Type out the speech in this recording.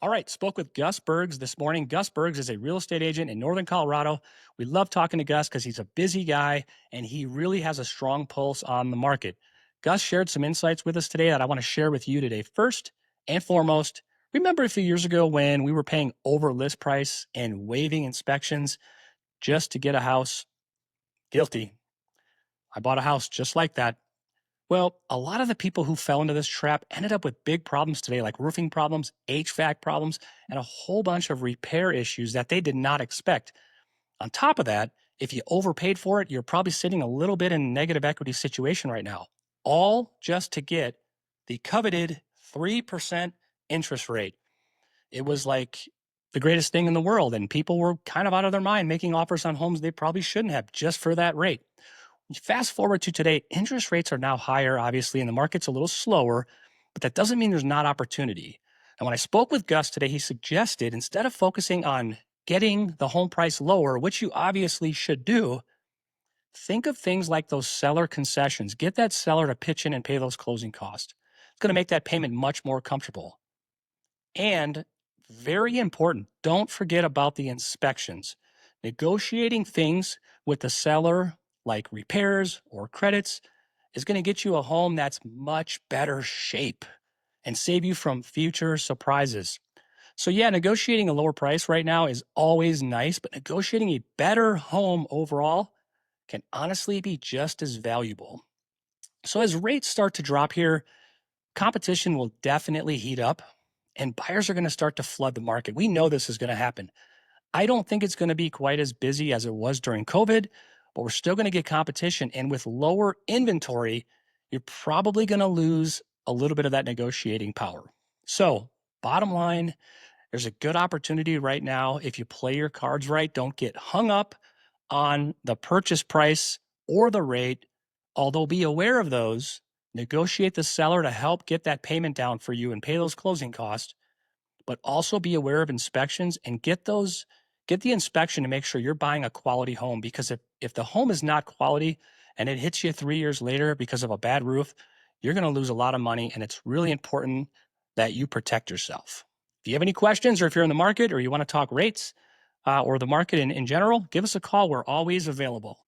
All right, spoke with Gus Bergs this morning. Gus Bergs is a real estate agent in Northern Colorado. We love talking to Gus because he's a busy guy and he really has a strong pulse on the market. Gus shared some insights with us today that I want to share with you today. First and foremost, remember a few years ago when we were paying over list price and waiving inspections just to get a house? Guilty. I bought a house just like that. Well, a lot of the people who fell into this trap ended up with big problems today, like roofing problems, HVAC problems, and a whole bunch of repair issues that they did not expect. On top of that, if you overpaid for it, you're probably sitting a little bit in a negative equity situation right now, all just to get the coveted 3% interest rate. It was like the greatest thing in the world, and people were kind of out of their mind making offers on homes they probably shouldn't have just for that rate. Fast forward to today, interest rates are now higher, obviously, and the market's a little slower, but that doesn't mean there's not opportunity. And when I spoke with Gus today, he suggested instead of focusing on getting the home price lower, which you obviously should do, think of things like those seller concessions. Get that seller to pitch in and pay those closing costs. It's going to make that payment much more comfortable. And very important, don't forget about the inspections. Negotiating things with the seller, like repairs or credits, is going to get you a home that's much better shape and save you from future surprises. So, yeah, negotiating a lower price right now is always nice, but negotiating a better home overall can honestly be just as valuable. So, as rates start to drop here, competition will definitely heat up and buyers are going to start to flood the market. We know this is going to happen. I don't think it's going to be quite as busy as it was during COVID, but we're still going to get competition. And with lower inventory, you're probably going to lose a little bit of that negotiating power. So, bottom line, there's a good opportunity right now. If you play your cards right, don't get hung up on the purchase price or the rate, although be aware of those. Negotiate the seller to help get that payment down for you and pay those closing costs, but also be aware of inspections and get the inspection to make sure you're buying a quality home, because if the home is not quality and it hits you 3 years later because of a bad roof, you're going to lose a lot of money, and it's really important that you protect yourself. If you have any questions, or if you're in the market or you want to talk rates or the market in general, give us a call. We're always available.